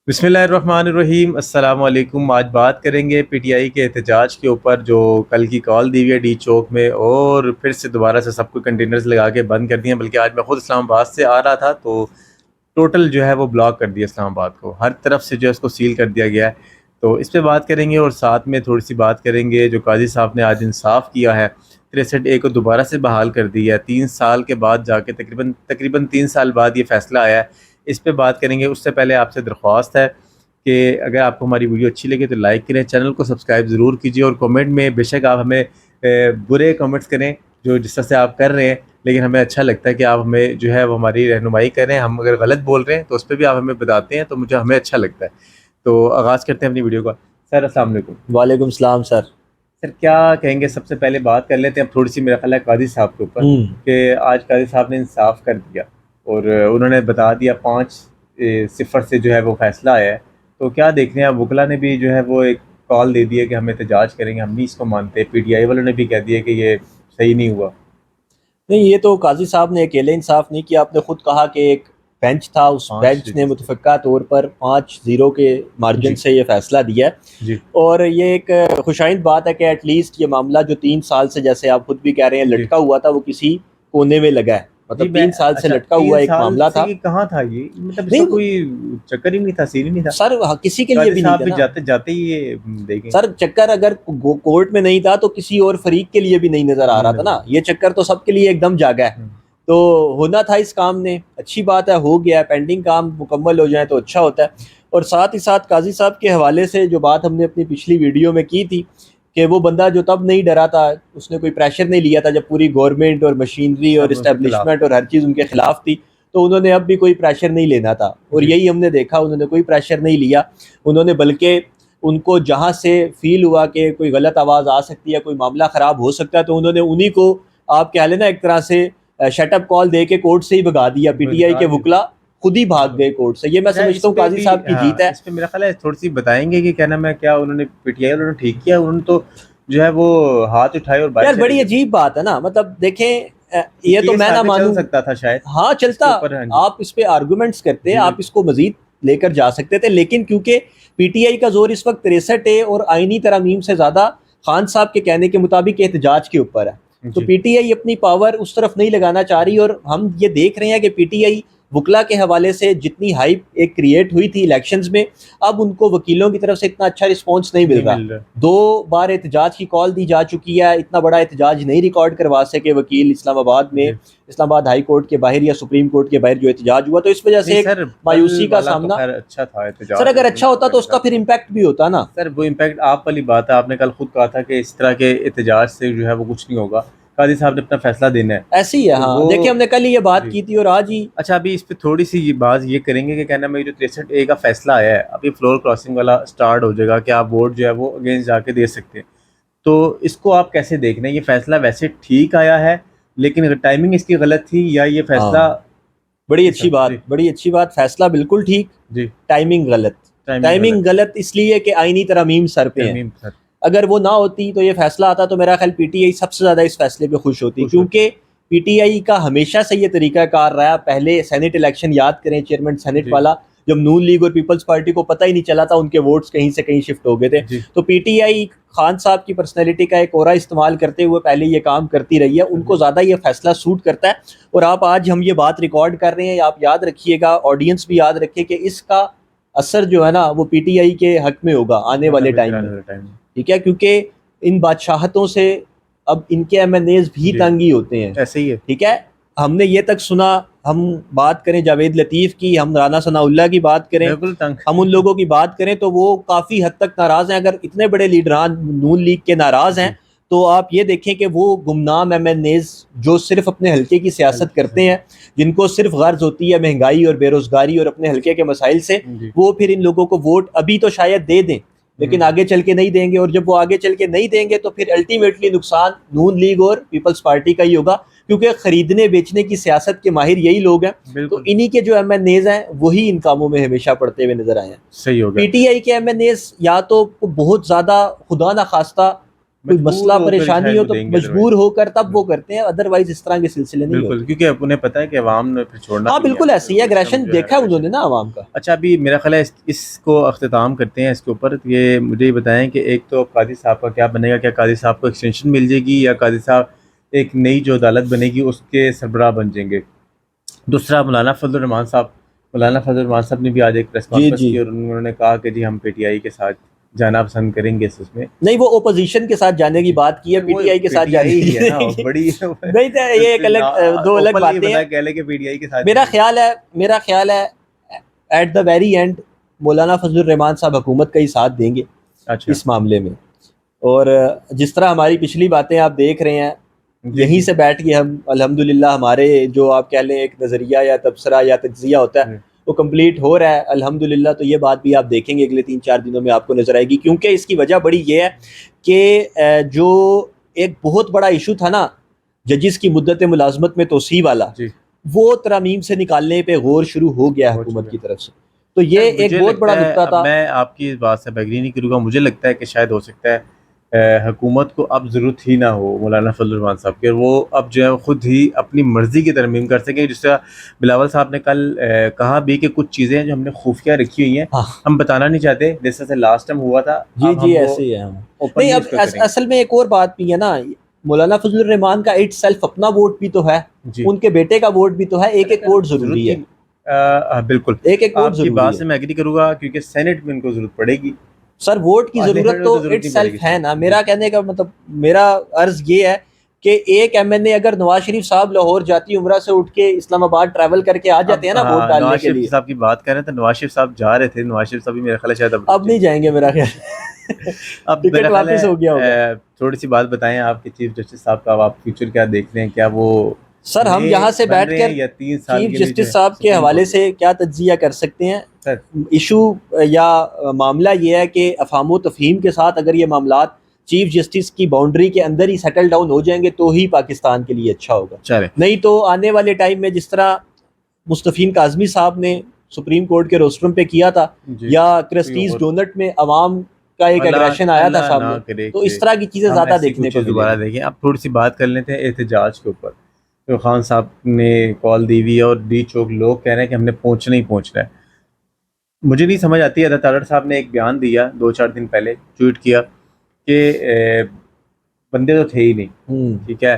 بسم اللہ الرحمن الرحیم، السلام علیکم۔ آج بات کریں گے پی ٹی آئی کے احتجاج کے اوپر، جو کل کی کال دی ہوئی ہے ڈی چوک میں، اور پھر سے دوبارہ سے سب کو کنٹینرز لگا کے بند کر دیے ہیں۔ بلکہ آج میں خود اسلام آباد سے آ رہا تھا تو ٹوٹل جو ہے وہ بلاک کر دیا اسلام آباد کو، ہر طرف سے جو ہے اس کو سیل کر دیا گیا ہے۔ تو اس پہ بات کریں گے، اور ساتھ میں تھوڑی سی بات کریں گے جو قاضی صاحب نے آج انصاف کیا ہے، 63A کو دوبارہ سے بحال کر دیا ہے 3 سال کے بعد، جا کے تقریباً 3 سال بعد یہ فیصلہ آیا ہے۔ اس پہ بات کریں گے۔ اس سے پہلے آپ سے درخواست ہے کہ اگر آپ کو ہماری ویڈیو اچھی لگے تو لائک کریں، چینل کو سبسکرائب ضرور کیجیے، اور کمنٹ میں بے شک آپ ہمیں برے کمنٹس کریں جو جس طرح سے آپ کر رہے ہیں، لیکن ہمیں اچھا لگتا ہے کہ آپ ہمیں جو ہے وہ ہماری رہنمائی کریں۔ ہم اگر غلط بول رہے ہیں تو اس پہ بھی آپ ہمیں بتاتے ہیں، تو ہمیں اچھا لگتا ہے۔ تو آغاز کرتے ہیں اپنی ویڈیو کا۔ سر السلام علیکم۔ وعلیکم السلام سر۔ سر کیا کہیں گے؟ سب سے پہلے بات کر لیتے ہیں اب تھوڑی سی میرا خیال ہے قاضی صاحب کے اوپر، کہ آج قاضی صاحب نے انصاف کر دیا اور انہوں نے بتا دیا 5-0 سے جو ہے وہ فیصلہ آیا ہے۔ تو کیا دیکھ رہے ہیں؟ وکلا نے بھی جو ہے وہ ایک کال دے دی ہے کہ ہم احتجاج کریں گے، ہم نہیں اس کو مانتے۔ پی ٹی آئی والوں نے بھی کہہ دیا کہ یہ صحیح نہیں ہوا۔ نہیں، یہ تو قاضی صاحب نے اکیلے انصاف نہیں کیا، آپ نے خود کہا کہ ایک بینچ تھا، اس پانچ بینچ نے متفقہ طور پر 5-0 کے مارجن جی سے یہ فیصلہ دیا ہے۔ جی اور یہ ایک خوشائند بات ہے کہ ایٹ لیسٹ یہ معاملہ جو 3 سال سے، جیسے آپ خود بھی کہہ رہے ہیں، جی لٹکا ہوا تھا، وہ کسی کونے میں لگا ہے۔ جی مطلب میں 3 سال سے اچھا، لٹکا ہوا تین ایک سال معاملہ سے تھا۔ یہ کہاں تھا؟ یہ مطلب اس کا نہیں کوئی چکر ہی نہیں تھا، سین ہی نہیں تھا۔ سر، کسی کے لیے قاضی بھی نہیں صاحب تھا بھی نا جاتے جاتے ہی یہ دیکھیں سر۔ چکر اگر کورٹ میں نہیں تھا تو کسی اور فریق کے لیے بھی نہیں نظر آ نہیں رہا تھا نظر۔ نا، یہ چکر تو سب کے لیے ایک دم جاگا ہے۔ تو ہونا تھا اس کام نے، اچھی بات ہے، ہو گیا ہے، پینڈنگ کام مکمل ہو جائے تو اچھا ہوتا ہے۔ اور ساتھ ہی ساتھ قاضی صاحب کے حوالے سے جو بات ہم نے اپنی پچھلی ویڈیو میں کی تھی، کہ وہ بندہ جو تب نہیں ڈرا تھا، اس نے کوئی پریشر نہیں لیا تھا جب پوری گورنمنٹ اور مشینری اور سب اس کے خلاف اسٹیبلشمنٹ اور ہر چیز ان کے خلاف تھی، تو انہوں نے اب بھی کوئی پریشر نہیں لینا تھا۔ اور جی یہی ہم نے دیکھا، انہوں نے کوئی پریشر نہیں لیا۔ انہوں نے بلکہ ان کو جہاں سے فیل ہوا کہ کوئی غلط آواز آ سکتی ہے، کوئی معاملہ خراب ہو سکتا ہے، تو انہوں نے انہی کو، آپ کہہ لیں نا ایک طرح سے شٹ اپ کال دے کے کورٹ سے ہی بگا دیا۔ پی ٹی آئی بتا کے دیا۔ وکلا خود ہی بھاگ بالکل۔ گئے کورٹ سے۔ یہ میں اچھا سمجھتا اس ہوں پہ قاضی بھی، صاحب کی ہاں جیت ہے۔ اس پہ میرا خیال ہے تھوڑی سی بتائیں گے کہ کیا نام ہے، کیا انہوں نے پی ٹی آئی والوں نے ٹھیک کیا؟ انہوں نے تو جو ہے وہ ہاتھ اٹھائے اور باہر یار چلے بڑی گئے۔ عجیب بات ہے نا، مطلب دیکھیں، یہ تو کیس میں نہ آگے چل مانوں، سکتا تھا شاید ہاں اس کے چلتا، اوپر۔ ہاں جی آپ اس پہ آرگومنٹس کرتے، جی آپ بالکل اس کو مزید لے کر جا سکتے تھے، لیکن کیونکہ پی ٹی آئی کا زور اس وقت 63 اور آئینی ترامیم سے زیادہ خان صاحب کے کہنے کے مطابق احتجاج کے اوپر ہے، تو جی پی ٹی آئی اپنی پاور اس طرف نہیں لگانا چاہ رہی۔ اور ہم یہ دیکھ رہے ہیں کہ پی ٹی آئی وکلا کے حوالے سے جتنی ہائپ ایک کریٹ ہوئی تھی الیکشنز میں، اب ان کو وکیلوں کی طرف سے اتنا اچھا رسپانس نہیں مل نہیں رہا۔ مل رہا۔ 2 بار احتجاج کی کال دی جا چکی ہے، اتنا بڑا احتجاج نہیں ریکارڈ کروا سکے وکیل اسلام آباد میں، جی اسلام آباد ہائی کورٹ کے باہر یا سپریم کورٹ کے باہر جو احتجاج ہوا، تو اس وجہ سے نہیں ایک سر، کل مایوسی کا والا تو سامنا۔ خیر اچھا تھا سر احتجاج، اگر اچھا ہوتا تو اس کا میرے پھر امپیکٹ بھی ہوتا نا۔ سر وہ امپیکٹ آپ والی بات ہے۔ آپ نے کل خود کہا تھا کہ اس طرح کے احتجاج سے جو ہے وہ کچھ نہیں ہوگا، قاضی صاحب نے اپنا فیصلہ دینا ہے۔ ایسے ہی ہے، تو ہاں وہ دیکھیں، ہم نے کل ہی یہ بات جی کی تھی اور آج ہی۔ اچھا، ابھی اس پہ تھوڑی سی یہ بات یہ کریں گے کہ کہنا میں جو 63A کا فیصلہ آیا ہے، ابھی فلور کراسنگ والا سٹارٹ ہو جائے گا کہ آپ ووٹ جو ہے وہ اگینسٹ جا کے دے سکتے ہیں۔ تو اس کو آپ کیسے دیکھ رہے ہیں؟ یہ فیصلہ ویسے ٹھیک آیا ہے، لیکن ٹائمنگ اس کی غلط تھی، یا یہ ہاں، فیصلہ بڑی کس طرح؟ اچھی بات، جی بڑی اچھی بات، فیصلہ بالکل ٹھیک، جی ٹائمنگ غلط۔ ٹائمنگ غلط، ٹائمنگ غلط اس لیے کہ آئینی ترامیم سر پہ ہیں۔ ترمیم سر اگر وہ نہ ہوتی تو یہ فیصلہ آتا تو میرا خیال پی ٹی آئی سب سے زیادہ اس فیصلے پہ خوش ہوتی، خوش ہوتے کیونکہ پی ٹی آئی کا ہمیشہ سے یہ طریقہ کار رہا۔ پہلے سینٹ الیکشن یاد کریں، چیئرمین سینٹ جی والا، جب نون لیگ اور پیپلز پارٹی کو پتہ ہی نہیں چلا تھا، ان کے ووٹس کہیں سے کہیں شفٹ ہو گئے تھے، جی تو پی ٹی آئی خان صاحب کی پرسنالٹی کا ایک اورا استعمال کرتے ہوئے پہلے یہ کام کرتی رہی ہے، ان کو زیادہ یہ فیصلہ سوٹ کرتا ہے۔ اور آپ آج ہم یہ بات ریکارڈ کر رہے ہیں، آپ یاد رکھیے گا، آڈینس بھی یاد رکھے کہ اس کا اثر جو ہے نا وہ پی ٹی آئی کے حق میں ہوگا آنے والے ٹائم میں، ٹائم ٹھیک ہے، کیونکہ ان بادشاہتوں سے اب ان کے ایم این ایز بھی جی تنگ ہی ہوتے ہیں، ایسے ہی ہے۔ ٹھیک ہے۔ ہم نے یہ تک سنا، ہم بات کریں جاوید لطیف کی، ہم رانا ثناء اللہ کی بات کریں، بالکل تنگ۔ ہم ان لوگوں کی بات کریں تو وہ کافی حد تک ناراض ہیں۔ اگر اتنے بڑے لیڈران نون لیگ کے ناراض ہیں جی تو آپ یہ دیکھیں کہ وہ گمنام ایم این ایز جو صرف اپنے حلقے کی سیاست کرتے ہیں، جن کو صرف غرض ہوتی ہے مہنگائی اور بے روزگاری اور اپنے حلقے کے مسائل سے، جی وہ پھر ان لوگوں کو ووٹ ابھی تو شاید دے دیں لیکن آگے چل کے نہیں دیں گے، اور جب وہ آگے چل کے نہیں دیں گے تو پھر الٹیمیٹلی نقصان نون لیگ اور پیپلز پارٹی کا ہی ہوگا، کیونکہ خریدنے بیچنے کی سیاست کے ماہر یہی لوگ ہیں۔ تو بالکل انہی کے جو ایم این ایز ہیں وہی ان کاموں میں ہمیشہ پڑتے ہوئے نظر آئے ہیں۔ صحیح ہو گیا۔ پی ٹی آئی کے ایم این ایز یا تو بہت زیادہ خدا نخواستہ کوئی مسئلہ ہو کر پریشانی شاید ہو وہ تو دیں گے مجبور ہو کر تب وہ کرتے ہیں، ادروائز اس طرح کے سلسلے نہیں بالکل، ہوتے. کیونکہ انہیں پتہ ہے کہ عوام نے پھر چھوڑنا ہاں بھی نہیں بالکل ہے، ایسی ہے، وہ اس کا اگریشن جو دیکھا ہے انہوں نے نا عوام کا. اچھا ابھی میرا خیال ہے اس کو اختتام کرتے ہیں اس کے اوپر. یہ مجھے یہ بتائیں کہ ایک تو قاضی صاحب کا کیا بنے گا، کیا قاضی صاحب کو ایکسٹینشن مل جائے گی یا قاضی صاحب ایک نئی جو عدالت بنے گی اس کے سربراہ بن جائیں گے؟ دوسرا مولانا فضل الرحمان صاحب نے بھی آج ایک پریس جی کانفرنس جی کی اور انہوں نے کہا کہ جی ہم پی ٹی آئی کے ساتھ جانا پسند کریں گے اس میں. نہیں وہ اپوزیشن کے ساتھ جانے کی بات کی ہے، پی وہ ٹی آئی کے ساتھ PTI جانے ہی کی ہے نا بڑی نہیں تو یہ ایک الگ دو الگ باتیں ہیں. کہہ لے کہ پی ٹی آئی کے ساتھ میرا خیال ہے ایٹ دا ویری اینڈ مولانا فضل الرحمان صاحب حکومت کا ہی ساتھ دیں گے اچھا اس معاملے میں. اور جس طرح ہماری پچھلی باتیں آپ دیکھ رہے ہیں، یہیں سے بیٹھ کے ہم الحمدللہ ہمارے جو آپ کہہ لیں ایک نظریہ یا تبصرہ یا تجزیہ ہوتا ہے وہ کمپلیٹ ہو رہا ہے الحمدللہ. تو یہ بات بھی آپ دیکھیں گے اگلے 3-4 دنوں میں آپ کو نظر آئے گی، کیونکہ اس کی وجہ بڑی یہ ہے کہ جو ایک بہت بڑا ایشو تھا نا ججز کی مدت ملازمت میں توسیع والا، جی وہ ترامیم سے نکالنے پہ غور شروع ہو گیا حکومت کی طرف سے. تو یہ ایک بہت بڑا نکتہ تھا. میں آپ کی اس بات سے ایگری نہیں کروں گا. مجھے لگتا ہے کہ شاید ہو سکتا ہے حکومت کو اب ضرورت ہی نہ ہو مولانا فضل الرحمان صاحب کی، اور وہ اب جو ہے خود ہی اپنی مرضی کی ترمیم کر سکیں. جس طرح بلاول صاحب نے کل کہا بھی کہ کچھ چیزیں جو ہم نے خفیہ رکھی ہوئی ہیں ہم بتانا نہیں چاہتے، جیسے لاسٹ ٹائم ہوا تھا. جی ایسے ہی ہے. نہیں اب اصل میں ایک اور بات بھی ہے نا، مولانا فضل الرحمان کا اٹ سیلف اپنا ووٹ بھی تو ہے، ان کے بیٹے کا ووٹ بھی تو ہے. ایک ایک ووٹ ضروری ہے. بالکل ایک ایک ووٹ آپ کی ضروری بات ہے. سے میں ایگری کروں گا کیونکہ سینٹ میں ان کو ضرورت پڑے گی. سر ووٹ کی ضرورت تو اٹ سیلف ہے نا. میرا کہنے کا مطلب، میرا عرض یہ ہے کہ ایک ایم این اے اگر نواز شریف صاحب لاہور جاتی عمرہ سے اٹھ کے اسلام آباد ٹریول کر کے آ جاتے ہیں نا ووٹ ڈالنے کے لیے. نواز شریف صاحب کی بات کر رہے ہیں تو نواز شریف صاحب جا رہے تھے. نواز شریف صاحب بھی میرا خیال ہے شاید اب نہیں جائیں گے میرا خیال. اب ٹکٹ واپس ہو گیا ہوگا. تھوڑی سی بات بتائیں آپ کے چیف جسٹس صاحب کا، آپ فیوچر کیا دیکھ رہے ہیں؟ کیا وہ سر ہم یہاں سے بیٹھ کر چیف جسٹس صاحب کے حوالے سے کیا تجزیہ کر سکتے ہیں؟ ایشو یا معاملہ یہ ہے کہ افہام و تفہیم کے ساتھ اگر یہ معاملات چیف جسٹس کی باؤنڈری کے اندر ہی سیٹل ڈاؤن ہو جائیں گے تو ہی پاکستان کے لیے اچھا ہوگا. نہیں تو آنے والے ٹائم میں جس طرح مستفین کاظمی صاحب نے سپریم کورٹ کے روسٹرم پہ کیا تھا، یا کرسٹیز ڈونٹ میں عوام کا ایک اگریشن آیا تھا سامنے، تو اس طرح کی چیزیں زیادہ دیکھنے کو دوبارہ دیکھیں. اب تھوڑی سی بات کر لیتے ہیں احتجاج کے اوپر. تو خان صاحب نے کال دی ہوئی ہے اور ڈی چوک لوگ کہہ رہے ہیں کہ ہم نے پہنچنا ہی پہنچنا ہے. مجھے نہیں سمجھ آتی. ادا تالر صاحب نے ایک بیان دیا 2-4 دن پہلے، ٹویٹ کیا کہ بندے تو تھے ہی نہیں. ٹھیک ہے،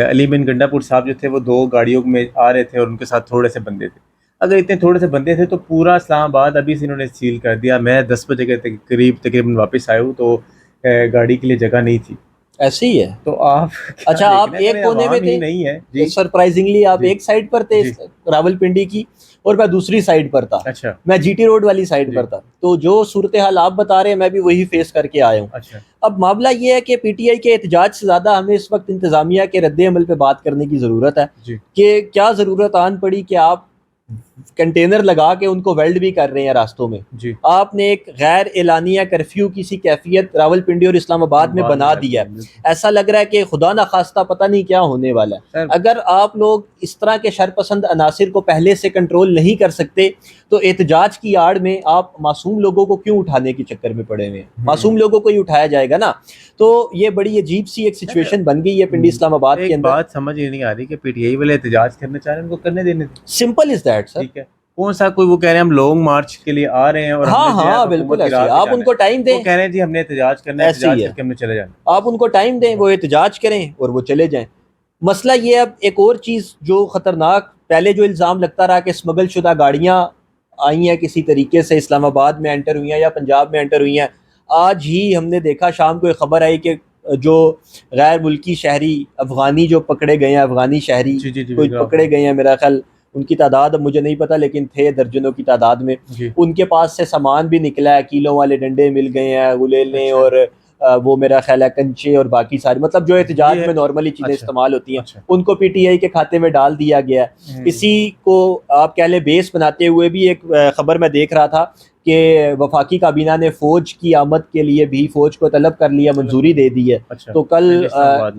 علی بن گنڈا پور صاحب جو تھے وہ 2 گاڑیوں میں آ رہے تھے اور ان کے ساتھ تھوڑے سے بندے تھے. اگر اتنے تھوڑے سے بندے تھے تو پورا اسلام آباد ابھی سے انہوں نے سیل کر دیا. میں 10 بجے کے قریب تقریباً واپس آیا ہوں تو گاڑی کے لیے جگہ نہیں تھی. ایسے ہی ہے. تو آپ اچھا آپ ایک کونے میں تھے، نہیں ہے جی، سرپرائزنگلی آپ ایک سائڈ پر تھے راولپنڈی کی، اور میں دوسری سائڈ پر تھا. اچھا میں جی ٹی روڈ والی سائڈ پر تھا. تو جو صورتحال آپ بتا رہے ہیں میں بھی وہی فیس کر کے آیا ہوں. اچھا اب معاملہ یہ ہے کہ پی ٹی آئی کے احتجاج سے زیادہ ہمیں اس وقت انتظامیہ کے رد عمل پہ بات کرنے کی ضرورت ہے کہ کیا ضرورت آن پڑی کہ آپ کنٹینر لگا کے ان کو ویلڈ بھی کر رہے ہیں راستوں میں. آپ نے ایک غیر اعلانیہ کرفیو کی سی کیفیت راولپنڈی اور اسلام آباد میں بنا دیا ہے. ایسا لگ رہا ہے کہ خدا نخواستہ پتہ نہیں کیا ہونے والا ہے. اگر آپ لوگ اس طرح کے شرپسند عناصر کو پہلے سے کنٹرول نہیں کر سکتے تو احتجاج کی آڑ میں آپ معصوم لوگوں کو کیوں اٹھانے کے چکر میں پڑے ہوئے ہیں؟ معصوم لوگوں کو ہی اٹھایا جائے گا نا. تو یہ بڑی عجیب سی ایک سچویشن بن گئی ہے پنڈی اسلام آباد کے اندر. بات سمجھ ہی نہیں آ رہی کہ پی ٹی آئی والے احتجاج کرنا چاہ رہے ہیں، ان کو کرنے دینے. Simple is that sir. ٹھیک ہے، کون سا کوئی وہ کہہ رہے ہیں ہم لانگ مارچ کے لیے آ رہے ہیں اور ہاں بالکل ایسے آپ ان کو ٹائم دیں. وہ کہہ رہے ہیں جی ہم نے احتجاج کرنا ہے، احتجاج کر کے ہم نے چلے جانا. آپ ان کو ٹائم دیں، وہ احتجاج کریں اور وہ چلے جائیں. مسئلہ یہ اب ایک اور چیز جو خطرناک، پہلے جو الزام لگتا رہا کہ اسمگل شدہ گاڑیاں آئی ہیں کسی طریقے سے اسلام آباد میں انٹر ہوئی ہیں یا پنجاب میں انٹر ہوئی ہیں. آج ہی ہم نے دیکھا شام کو ایک خبر آئی کہ جو غیر ملکی شہری افغانی جو پکڑے گئے ہیں، افغانی شہری کوئی پکڑے گئے ہیں، میرا خیال ان کی تعداد اب مجھے نہیں پتا لیکن تھے درجنوں کی تعداد میں. ان کے پاس سے سامان بھی نکلا ہے، کیلوں والے ڈنڈے مل گئے ہیں، غلیلیں اور وہ میرا خیال ہے کنچے اور باقی ساری، مطلب جو احتجاج میں نارملی چیزیں استعمال ہوتی ہیں ان کو پی ٹی آئی کے کھاتے میں ڈال دیا گیا ہے. اسی کو آپ کہہ لیں بیس بناتے ہوئے بھی ایک خبر میں دیکھ رہا تھا کہ وفاقی کابینہ نے فوج کی آمد کے لیے بھی فوج کو طلب کر لیا، منظوری دے دی ہے. اچھا تو کل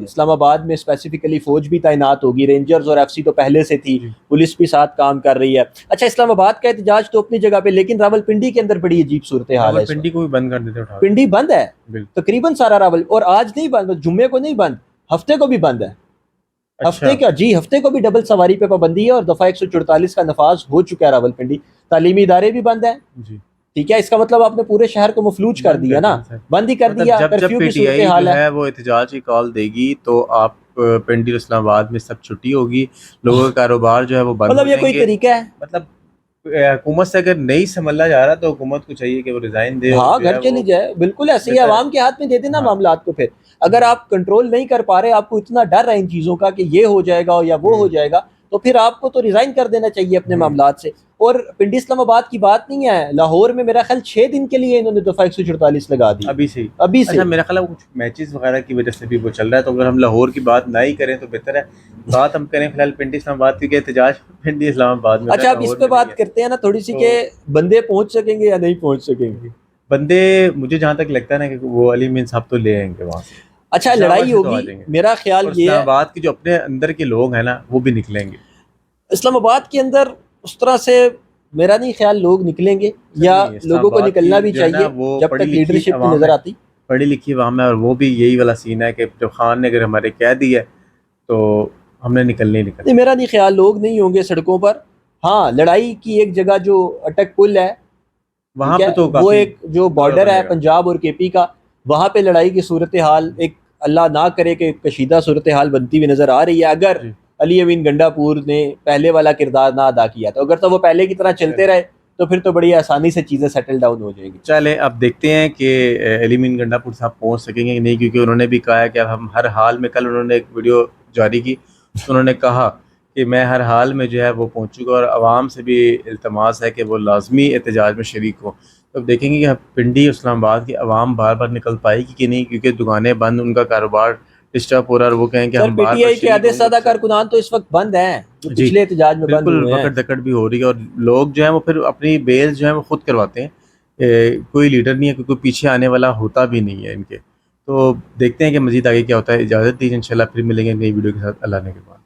اسلام آباد میں اسپیسیفکلی فوج بھی تعینات ہوگی، رینجرز اور ایف سی تو پہلے سے تھی، جی. پولیس بھی ساتھ کام کر رہی ہے. اچھا اسلام آباد کا احتجاج تو اپنی جگہ پہ، لیکن راولپنڈی کے اندر بڑی عجیب صورتحال ہے. پنڈی کو بھی بند کر دیتے اٹھا پنڈی بند ہے بالکل. تقریباً سارا راول، اور آج نہیں بند، جمعے کو نہیں بند، ہفتے کو بھی بند ہے. ہفتے کا جی ہفتے کو بھی ڈبل سواری پہ پابندی ہے، اور دفعہ 144 کا نفاذ ہو چکا ہے راولپنڈی. تعلیمی ادارے بھی بند ہیں. جی ٹھیک ہے، اس کا مطلب آپ نے پورے شہر کو مفلوج کر دیا نا، بند ہی کر مطلب دیا. جب کرفیو پی کی ٹی آئی صورتحال جو ہے. ہے وہ احتجاج کی کال دے گی تو آپ پنڈی اور اسلام آباد میں سب چھٹی ہوگی، لوگوں کا کاروبار جو ہے وہ بند ہو مطلب یہ کوئی جائیں گے. طریقہ ہے؟ مطلب حکومت سے اگر نہیں سنبھلا جا رہا تو حکومت کو چاہیے کہ وہ ریزائن دے اور ہاں جو ہے گھر چلی وہ جائے. بالکل ایسے ہی بہتر ہے. عوام کے ہاتھ میں دے دینا ہاں معاملات کو. پھر اگر آپ کنٹرول نہیں کر پا رہے، آپ کو اتنا ڈر ہے ان چیزوں کا کہ یہ ہو جائے گا یا وہ ہو جائے گا، تو پھر آپ کو تو ریزائن کر دینا چاہیے اپنے معاملات سے. اور پنڈی اسلام آباد کی بات نہیں ہے، لاہور میں میرا خیال 6 دن کے لیے انہوں نے دفعہ 144 لگا دی ابھی سے. ابھی سے. اچھا میرا خیال ہے کچھ میچز وغیرہ کی وجہ سے بھی وہ چل رہا ہے، تو اگر ہم لاہور کی بات نہ ہی کریں تو بہتر ہے. بات ہم کریں فی الحال پنڈی اسلام آباد کی، کہ احتجاج پنڈی اسلام آباد میں اچھا اب لاہور اس پہ میں نہیں بات ہے. کرتے ہیں نا تھوڑی سی، تو کہ بندے پہنچ سکیں گے یا نہیں پہنچ سکیں گے. بندے مجھے جہاں تک لگتا ہے نا کہ وہ علی مین صاحب تو لے آئیں گے وہاں سے. اچھا اسلام آباد لڑائی سے تو آ ہوگی، جائیں گے، میرا خیال اور یہ اسلام ہے آباد کے جو اپنے اندر کے لوگ ہیں نا وہ بھی نکلیں گے. اسلام آباد کے اندر اس طرح سے میرا نہیں خیال لوگ نکلیں گے، یا نہیں، اسلام لوگوں کو آباد کی نکلنا بھی جو ہے نا چاہیے وہ جب پڑھی تک لکھی لیڈرشپ نہیں عوام نظر ہے، آتی. پڑھی لکھی عوام ہے، اور وہ بھی یہی والا سین ہے کہ جب خان نے اگر ہمارے کہہ دی ہے تو ہم نے نکلنے ہی نکلنا. نہیں میرا نہیں خیال لوگ نہیں ہوں گے سڑکوں پر. ہاں لڑائی کی ایک جگہ جو اٹک پل ہے، وہاں ٹھیک ہے، پہ تو وہ کافی ایک جو دورہ بارڈر ہے بنے گا. پنجاب اور کے پی کا، وہاں پہ لڑائی کی صورتحال ایک اللہ نہ کرے کہ کشیدہ صورتحال بنتی ہوئی نظر آ رہی ہے، اگر جی علی امین گنڈا پور نے پہلے والا کردار نہ ادا کیا. تو اگر تو وہ پہلے کی طرح چلتے رہے تو پھر تو بڑی آسانی سے چیزیں سیٹل ڈاؤن ہو جائیں گی. چلے اب دیکھتے ہیں کہ علی مین گنڈا پور صاحب پہنچ سکیں گے کہ نہیں، کیونکہ انہوں نے بھی کہا ہے کہ اب ہم ہر حال میں، کل انہوں نے ایک ویڈیو جاری کی تو انہوں نے کہا کہ میں ہر حال میں جو ہے وہ پہنچوں گا، اور عوام سے بھی التماس ہے کہ وہ لازمی احتجاج میں شریک ہوں. تو اب دیکھیں گے کہ پنڈی اسلام آباد کی عوام بار بار نکل پائے گی کہ نہیں، کیونکہ دکانیں بند، ان کا کاروبار ڈسٹرب ہو رہا ہے، اور وہ کہیں کہ سر ہم پی بار ٹی بار آئی کے شریک آدھے ہوں گے. سادہ کارکنان تو اس وقت بند ہیں جو جی پچھلے احتجاج میں بند بالکل ہوئے ہیں. پکڑ دکڑ بھی ہو رہی ہے، اور لوگ جو ہیں وہ پھر اپنی بیل جو ہیں وہ خود کرواتے ہیں. کوئی لیڈر نہیں ہے، کوئی پیچھے آنے والا ہوتا بھی نہیں ہے ان کے. تو دیکھتے ہیں کہ مزید آگے کیا ہوتا ہے. اجازت دیجیے، انشاءاللہ پھر ملیں گے نئی ویڈیو کے ساتھ. اللہ نے کے بعد.